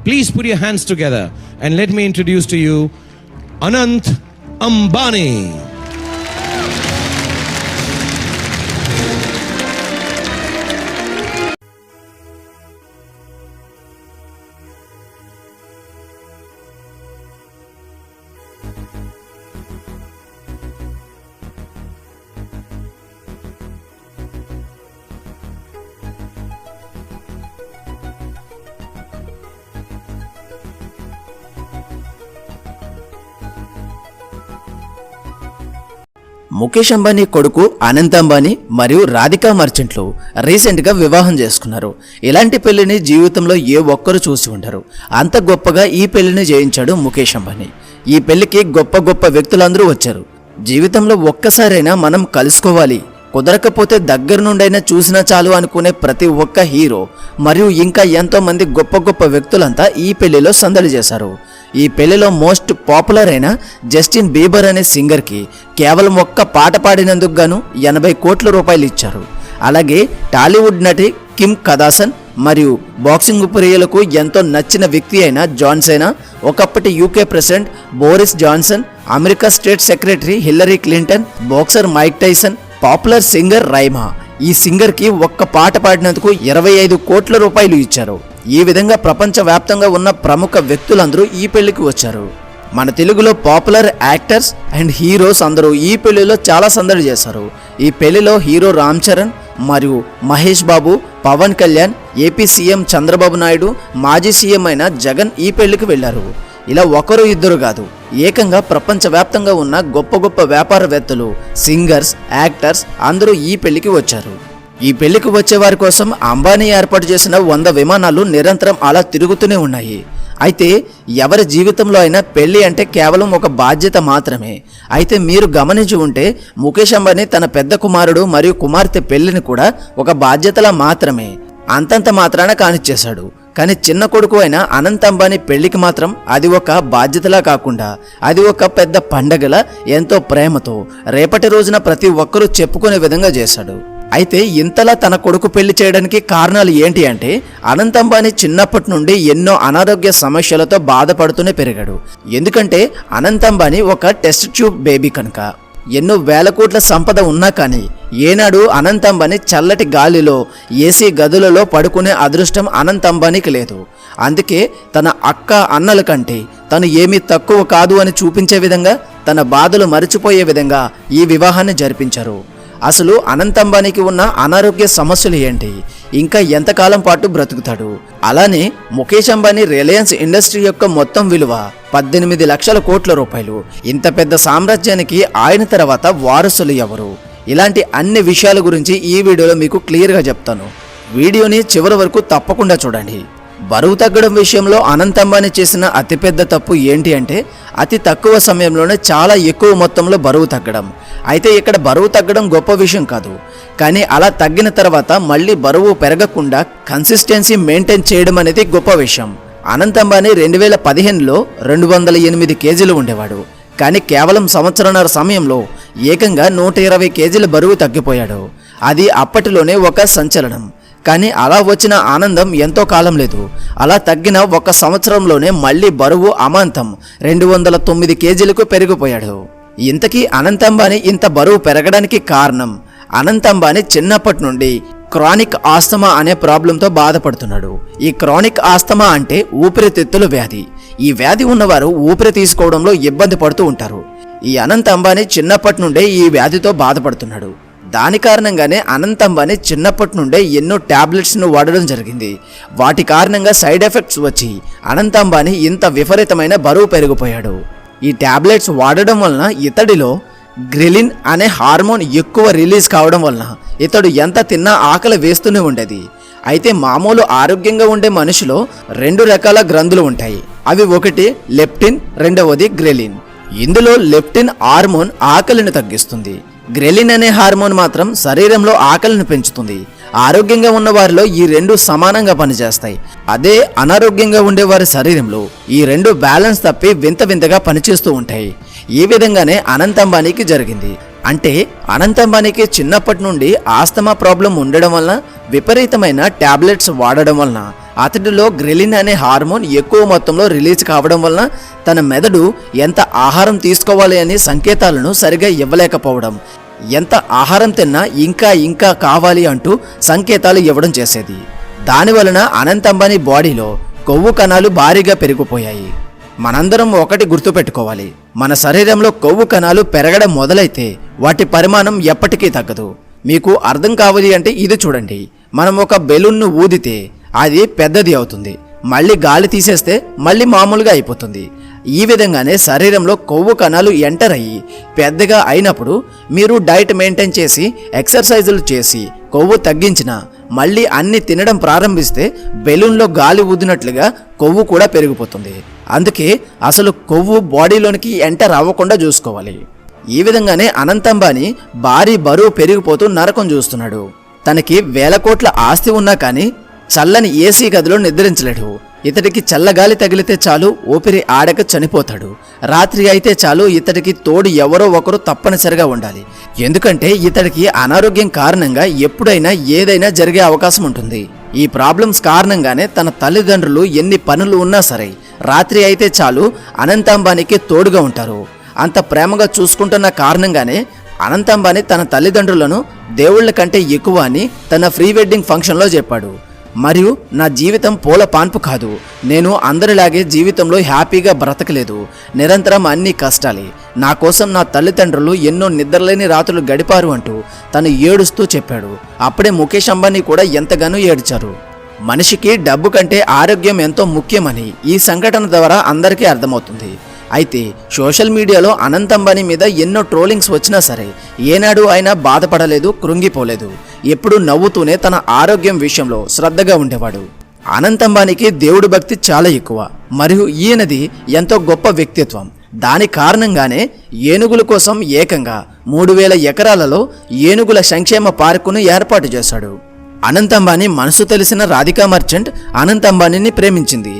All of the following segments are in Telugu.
Please put your hands together and let me introduce to you Anant Ambani. Mukesh Ambani కొడుకు అనంత్ అంబానీ మరియు రాధికా మర్చెంట్లు రీసెంట్గా వివాహం చేసుకున్నారు. ఇలాంటి పెళ్లిని జీవితంలో ఏ ఒక్కరు చూసి ఉండరు. అంత గొప్పగా ఈ పెళ్లిని చేయించాడు ముఖేష్ అంబానీ. ఈ పెళ్లికి గొప్ప గొప్ప వ్యక్తులందరూ వచ్చారు. జీవితంలో ఒక్కసారైనా మనం కలుసుకోవాలి, కుదరకపోతే దగ్గర నుండైనా చూసినా చాలు అనుకునే ప్రతి ఒక్క హీరో మరియు ఇంకా ఎంతో మంది గొప్ప గొప్ప వ్యక్తులంతా ఈ పెళ్లిలో సందడి చేశారు. ఈ పెళ్లిలో మోస్ట్ పాపులర్ అయిన జస్టిన్ బీబర్ అనే సింగర్కి కేవలం ఒక్క పాట పాడినందుకు గాను 80 కోట్ల రూపాయలు ఇచ్చారు. అలాగే టాలీవుడ్ నటి కిమ్ కదాసన్ మరియు బాక్సింగ్ ప్రియులకు ఎంతో నచ్చిన వ్యక్తి అయిన జాన్ సీనా, ఒకప్పటి UK president Boris Johnson, America state secretary Hillary Clinton, boxer Mike Tyson, popular singer రైమా ఈ సింగర్కి ఒక్క పాట పాడినందుకు 25 కోట్ల రూపాయలు ఇచ్చారు. ఈ విధంగా ప్రపంచవ్యాప్తంగా ఉన్న ప్రముఖ వ్యక్తులందరూ ఈ పెళ్లికి వచ్చారు. మన తెలుగులో పాపులర్ యాక్టర్స్ అండ్ హీరోస్ అందరూ ఈ పెళ్లిలో చాలా సందడి చేశారు. ఈ పెళ్లిలో హీరో రామ్ చరణ్ మరియు మహేష్ బాబు, పవన్ కళ్యాణ్, ఏపీ సీఎం చంద్రబాబు నాయుడు, మాజీ సీఎం అయిన జగన్ ఈ పెళ్లికి వెళ్లారు. ఇలా ఒకరు ఇద్దరు కాదు, ఏకంగా ప్రపంచవ్యాప్తంగా ఉన్న గొప్ప గొప్ప వ్యాపారవేత్తలు, సింగర్స్, యాక్టర్స్ అందరూ ఈ పెళ్లికి వచ్చారు. ఈ పెళ్లికి వచ్చే వారి కోసం అంబానీ ఏర్పాటు చేసిన 100 విమానాలు నిరంతరం అలా తిరుగుతూనే ఉన్నాయి. అయితే ఎవరి జీవితంలో అయినా పెళ్లి అంటే కేవలం ఒక బాధ్యత మాత్రమే. అయితే మీరు గమనించి ఉంటే ముఖేష్ అంబానీ తన పెద్ద కుమారుడు మరియు కుమార్తె పెళ్లిని కూడా ఒక బాధ్యతలా మాత్రమే అంతంత మాత్రాన కానిచ్చేశాడు. కానీ చిన్న కొడుకు అయిన అనంత్ అంబానీ పెళ్లికి మాత్రం అది ఒక బాధ్యతలా కాకుండా అది ఒక పెద్ద పండగలా ఎంతో ప్రేమతో రేపటి రోజున ప్రతి ఒక్కరూ చెప్పుకునే విధంగా చేశాడు. అయితే ఇంతలా తన కొడుకు పెళ్లి చేయడానికి కారణాలు ఏంటి అంటే అనంత్ అంబానీ చిన్నప్పటి నుండి ఎన్నో అనారోగ్య సమస్యలతో బాధపడుతూనే పెరిగాడు. ఎందుకంటే అనంత్ అంబానీ ఒక టెస్ట్ ట్యూబ్ బేబీ కనుక. ఎన్నో వేల కోట్ల సంపద ఉన్నా కానీ ఏనాడు అనంత్ అంబానీ చల్లటి గాలిలో ఏసీ గదులలో పడుకునే అదృష్టం అనంత్ అంబానీకి లేదు. అందుకే తన అక్క అన్నల కంటే తను ఏమీ తక్కువ కాదు అని చూపించే విధంగా, తన బాధలు మరిచిపోయే విధంగా ఈ వివాహాన్ని జరిపించారు. అసలు అనంత్ అంబానీకి ఉన్న అనారోగ్య సమస్యలు ఏంటి, ఇంకా ఎంతకాలం పాటు బ్రతుకుతాడు? అలానే ముఖేష్ అంబానీ రిలయన్స్ ఇండస్ట్రీ యొక్క మొత్తం విలువ 18 లక్షల కోట్ల రూపాయలు. ఇంత పెద్ద సామ్రాజ్యానికి ఆయన తర్వాత వారసులు ఎవరు? ఇలాంటి అన్ని విషయాల గురించి ఈ వీడియోలో మీకు క్లియర్గా చెప్తాను. వీడియోని చివరి వరకు తప్పకుండా చూడండి. బరువు తగ్గడం విషయంలో అనంత్ అంబానీ చేసిన అతిపెద్ద తప్పు ఏంటి అంటే అతి తక్కువ సమయంలోనే చాలా ఎక్కువ మొత్తంలో బరువు తగ్గడం. అయితే ఇక్కడ బరువు తగ్గడం గొప్ప విషయం కాదు, కానీ అలా తగ్గిన తర్వాత మళ్ళీ బరువు పెరగకుండా కన్సిస్టెన్సీ మెయింటైన్ చేయడం అనేది గొప్ప విషయం. అనంత్ అంబానీ 2015లో 208 కేజీలు ఉండేవాడు. కానీ కేవలం సంవత్సరన్నర సమయంలో ఏకంగా 120 కేజీల బరువు తగ్గిపోయాడు. అది అప్పటిలోనే ఒక సంచలనం. కానీ అలా వచ్చిన ఆనందం ఎంతో కాలం లేదు. అలా తగ్గిన ఒక సంవత్సరంలోనే మళ్ళీ బరువు అమాంతం 209 కేజీలకు పెరిగిపోయాడు. ఇంతకీ అనంత్ అంబానీ ఇంత బరువు పెరగడానికి కారణం, అనంత్ అంబానీ చిన్నప్పటి నుండి క్రానిక్ ఆస్తమా అనే ప్రాబ్లంతో బాధపడుతున్నాడు. ఈ క్రానిక్ ఆస్తమా అంటే ఊపిరితిత్తుల వ్యాధి. ఈ వ్యాధి ఉన్నవారు ఊపిరి తీసుకోవడంలో ఇబ్బంది పడుతూ ఉంటారు. ఈ అనంత్ అంబానీ చిన్నప్పటి నుండే ఈ వ్యాధితో బాధపడుతున్నాడు. దాని కారణంగానే అనంత్ అంబానీ చిన్నప్పటి నుండే ఎన్నో టాబ్లెట్స్ను వాడడం జరిగింది. వాటి కారణంగా సైడ్ ఎఫెక్ట్స్ వచ్చి అనంత్ అంబానీ ఇంత విపరీతమైన బరువు పెరిగిపోయాడు. ఈ టాబ్లెట్స్ వాడడం వలన ఇతడిలో గ్రెలిన్ అనే హార్మోన్ ఎక్కువ రిలీజ్ కావడం వలన ఇతడు ఎంత తిన్నా ఆకలి వేస్తూనే ఉండేది. అయితే మామూలు ఆరోగ్యంగా ఉండే మనిషిలో 2 రకాల గ్రంథులు ఉంటాయి. అవి ఒకటి లెప్టిన్, రెండవది గ్రెలిన్. ఇందులో లెప్టిన్ హార్మోన్ ఆకలిని తగ్గిస్తుంది. గ్రెలిన్ అనే హార్మోన్ మాత్రం శరీరంలో ఆకలిని పెంచుతుంది. ఆరోగ్యంగా ఉన్న వారిలో ఈ 2 సమానంగా పనిచేస్తాయి. అదే అనారోగ్యంగా ఉండే వారి శరీరంలో ఈ 2 బ్యాలెన్స్ తప్పి వింత వింతగా పనిచేస్తూ ఉంటాయి. ఈ విధంగానే అనంత్ అంబానీకి జరిగింది. అంటే అనంత్ అంబానీకి చిన్నప్పటి నుండి ఆస్తమా ప్రాబ్లం ఉండడం వల్ల విపరీతమైన టాబ్లెట్స్ వాడడం వలన అతడిలో గ్రెలిన్ అనే హార్మోన్ ఎక్కువ మొత్తంలో రిలీజ్ కావడం వలన తన మెదడు ఎంత ఆహారం తీసుకోవాలి అనే సంకేతాలను సరిగా ఇవ్వలేకపోవడం, ఎంత ఆహారం తిన్నా ఇంకా ఇంకా కావాలి అంటూ సంకేతాలు ఇవ్వడం చేసేది. దానివలన అనంత్ అంబానీ బాడీలో కొవ్వు కణాలు భారీగా పెరిగిపోయాయి. మనందరం ఒకటి గుర్తుపెట్టుకోవాలి, మన శరీరంలో కొవ్వు కణాలు పెరగడం మొదలైతే వాటి పరిమాణం ఎప్పటికీ తగ్గదు. మీకు అర్థం కావాలి అంటే ఇది చూడండి. మనం ఒక బెలూన్ను ఊదితే అది పెద్దది అవుతుంది, మళ్ళీ గాలి తీసేస్తే మళ్ళీ మామూలుగా అయిపోతుంది. ఈ విధంగానే శరీరంలో కొవ్వు కణాలు ఎంటర్ అయ్యి పెద్దగా అయినప్పుడు మీరు డైట్ మెయింటైన్ చేసి ఎక్సర్సైజులు చేసి కొవ్వు తగ్గించినా మళ్ళీ అన్ని తినడం ప్రారంభిస్తే బెలూన్లో గాలి ఊదినట్లుగా కొవ్వు కూడా పెరిగిపోతుంది. అందుకే అసలు కొవ్వు బాడీలోనికి ఎంటర్ అవ్వకుండా చూసుకోవాలి. ఈ విధంగానే అనంత్ అంబానీ భారీ బరువు పెరిగిపోతూ నరకం చూస్తున్నాడు. తనకి 1000 కోట్ల ఆస్తి ఉన్నా కానీ చల్లని ఏసీ గదిలో నిద్రించలేడు. ఇతడికి చల్లగాలి తగిలితే చాలు ఊపిరి ఆడక చనిపోతాడు. రాత్రి అయితే చాలు ఇతడికి తోడు ఎవరో ఒకరు తప్పనిసరిగా ఉండాలి. ఎందుకంటే ఇతడికి అనారోగ్యం కారణంగా ఎప్పుడైనా ఏదైనా జరిగే అవకాశం ఉంటుంది. ఈ ప్రాబ్లమ్స్ కారణంగానే తన తల్లిదండ్రులు ఎన్ని పనులు ఉన్నా సరే రాత్రి అయితే చాలు అనంత్ అంబానీకి తోడుగా ఉంటారు. అంత ప్రేమగా చూసుకుంటున్న కారణంగానే అనంత్ అంబానీ తన తల్లిదండ్రులను దేవుళ్ల కంటే ఎక్కువ అని తన ప్రీ వెడ్డింగ్ ఫంక్షన్లో చెప్పాడు. మరియు నా జీవితం పూల పాన్పు కాదు, నేను అందరిలాగే జీవితంలో హ్యాపీగా బ్రతకలేదు, నిరంతరం అన్ని కష్టాలే, నా కోసం నా తల్లిదండ్రులు ఎన్నో నిద్రలేని రాత్రులు గడిపారు అంటూ తను ఏడుస్తూ చెప్పాడు. అప్పుడే ముఖేష్ అంబానీ కూడా ఎంతగానో ఏడ్చారు. మనిషికి డబ్బు కంటే ఆరోగ్యం ఎంతో ముఖ్యమని ఈ సంఘటన ద్వారా అందరికీ అర్థమవుతుంది. అయితే సోషల్ మీడియాలో అనంత్ అంబానీ మీద ఎన్నో ట్రోలింగ్స్ వచ్చినా సరే ఏనాడు ఆయన బాధపడలేదు, కృంగిపోలేదు. ఎప్పుడూ నవ్వుతూనే తన ఆరోగ్యం విషయంలో శ్రద్ధగా ఉండేవాడు. అనంత్ అంబానీకి దేవుడి భక్తి చాలా ఎక్కువ, మరియు ఈయనది ఎంతో గొప్ప వ్యక్తిత్వం. దాని కారణంగానే ఏనుగుల కోసం ఏకంగా 3000 ఎకరాలలో ఏనుగుల సంక్షేమ పార్కును ఏర్పాటు చేశాడు. అనంత్ అంబానీ మనసు తెలిసిన రాధికా మర్చెంట్ అనంత్ అంబానీని ప్రేమించింది.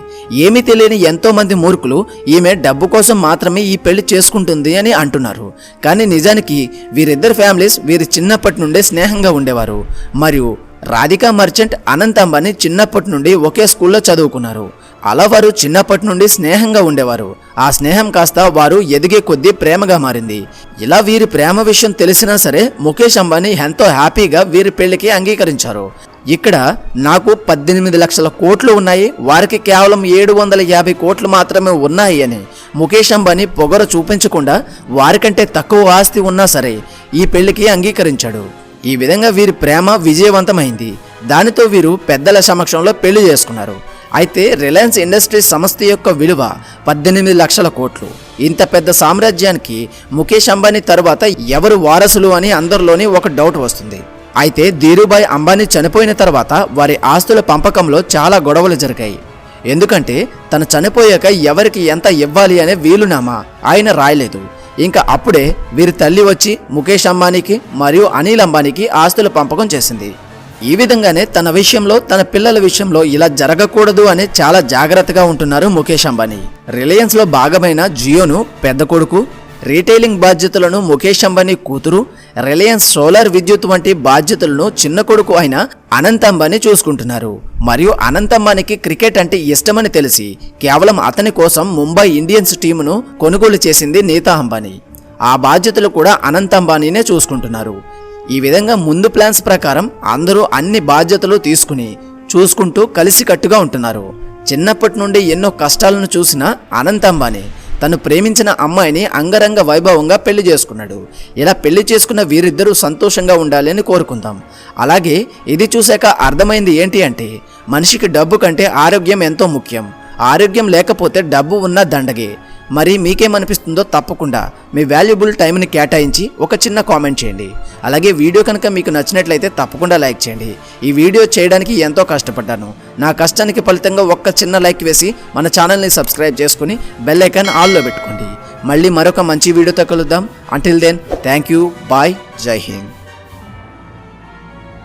ఏమీ తెలియని ఎంతో మంది మూర్ఖులు ఈమె డబ్బు కోసం మాత్రమే ఈ పెళ్లి చేసుకుంటుంది అని అంటున్నారు. కానీ నిజానికి వీరిద్దరు ఫ్యామిలీస్ వీరి చిన్నప్పటి నుండే స్నేహంగా ఉండేవారు. మరియు రాధికా మర్చెంట్ అనంత్ అంబానీ చిన్నప్పటి నుండి ఒకే స్కూల్లో చదువుకున్నారు. అలా వారు చిన్నప్పటి నుండి స్నేహంగా ఉండేవారు. ఆ స్నేహం కాస్త వారు ఎదిగే కొద్దీ ప్రేమగా మారింది. ఇలా వీరి ప్రేమ విషయం తెలిసినా సరే ముఖేష్ అంబానీ ఎంతో హ్యాపీగా వీరి పెళ్లికి అంగీకరించారు. ఇక్కడ నాకు 18 లక్షల కోట్లు ఉన్నాయి, వారికి కేవలం 750 కోట్లు మాత్రమే ఉన్నాయి అని ముఖేష్ అంబానీ పొగరు చూపించకుండా వారికంటే తక్కువ ఆస్తి ఉన్నా సరే ఈ పెళ్లికి అంగీకరించాడు. ఈ విధంగా వీరి ప్రేమ విజయవంతమైంది. దానితో వీరు పెద్దల సమక్షంలో పెళ్లి చేసుకున్నారు. అయితే రిలయన్స్ ఇండస్ట్రీస్ సంస్థ యొక్క విలువ 18 లక్షల కోట్లు. ఇంత పెద్ద సామ్రాజ్యానికి ముఖేష్ అంబానీ తరువాత ఎవరు వారసులు అని అందరిలోని ఒక డౌట్ వస్తుంది. అయితే ధీరుభాయ్ అంబానీ చనిపోయిన తర్వాత వారి ఆస్తుల పంపకంలో చాలా గొడవలు జరిగాయి. ఎందుకంటే తను చనిపోయాక ఎవరికి ఎంత ఇవ్వాలి అనే వీలునామా ఆయన రాయలేదు. ఇంకా అప్పుడే వీరి తల్లి వచ్చి ముఖేష్ అంబానీకి మరియు అనిల్ అంబానీకి ఆస్తుల పంపకం చేసింది. ఈ విధంగానే తన విషయంలో తన పిల్లల విషయంలో ఇలా జరగకూడదు అని చాలా జాగ్రత్తగా ఉంటున్నారు ముఖేష్ అంబానీ. రిలయన్స్ లో భాగమైన జియోను పెద్ద కొడుకు, రీటైలింగ్ బాధ్యతలను ముఖేష్ అంబానీ కూతురు, రిలయన్స్ సోలార్ విద్యుత్ వంటి బాధ్యతలను చిన్న కొడుకు అయిన అనంత్ అంబానీ చూసుకుంటున్నారు. మరియు అనంత్ అంబానీకి క్రికెట్ అంటే ఇష్టమని తెలిసి కేవలం అతని కోసం ముంబై ఇండియన్స్ టీమును కొనుగోలు చేసింది నీతా అంబానీ. ఆ బాధ్యతలు కూడా అనంత్ అంబానీనే చూసుకుంటున్నారు. ఈ విధంగా ముందు ప్లాన్స్ ప్రకారం అందరూ అన్ని బాధ్యతలు తీసుకుని చూసుకుంటూ కలిసికట్టుగా ఉంటున్నారు. చిన్నప్పటి నుండి ఎన్నో కష్టాలను చూసిన అనంత్ అంబానీ తను ప్రేమించిన అమ్మాయిని అంగరంగ వైభవంగా పెళ్లి చేసుకున్నాడు. ఇలా పెళ్లి చేసుకున్న వీరిద్దరూ సంతోషంగా ఉండాలి అని కోరుకుందాం. అలాగే ఇది చూశాక అర్థమైంది ఏంటి అంటే మనిషికి డబ్బు కంటే ఆరోగ్యం ఎంతో ముఖ్యం. ఆరోగ్యం లేకపోతే డబ్బు ఉన్న దండగే. మరి మీకేమనిపిస్తుందో తప్పకుండా మీ వాల్యుబుల్ టైంని కేటాయించి ఒక చిన్న కామెంట్ చేయండి. అలాగే వీడియో కనుక మీకు నచ్చినట్లయితే తప్పకుండా లైక్ చేయండి. ఈ వీడియో చేయడానికి ఎంతో కష్టపడ్డాను. నా కష్టానికి ఫలితంగా ఒక్క చిన్న లైక్ వేసి మన ఛానల్ని సబ్స్క్రైబ్ చేసుకుని బెల్ ఐకాన్ ఆల్లో పెట్టుకోండి. మళ్ళీ మరొక మంచి వీడియోతో కలుద్దాం. Until then thank you, bye, Jai Hind.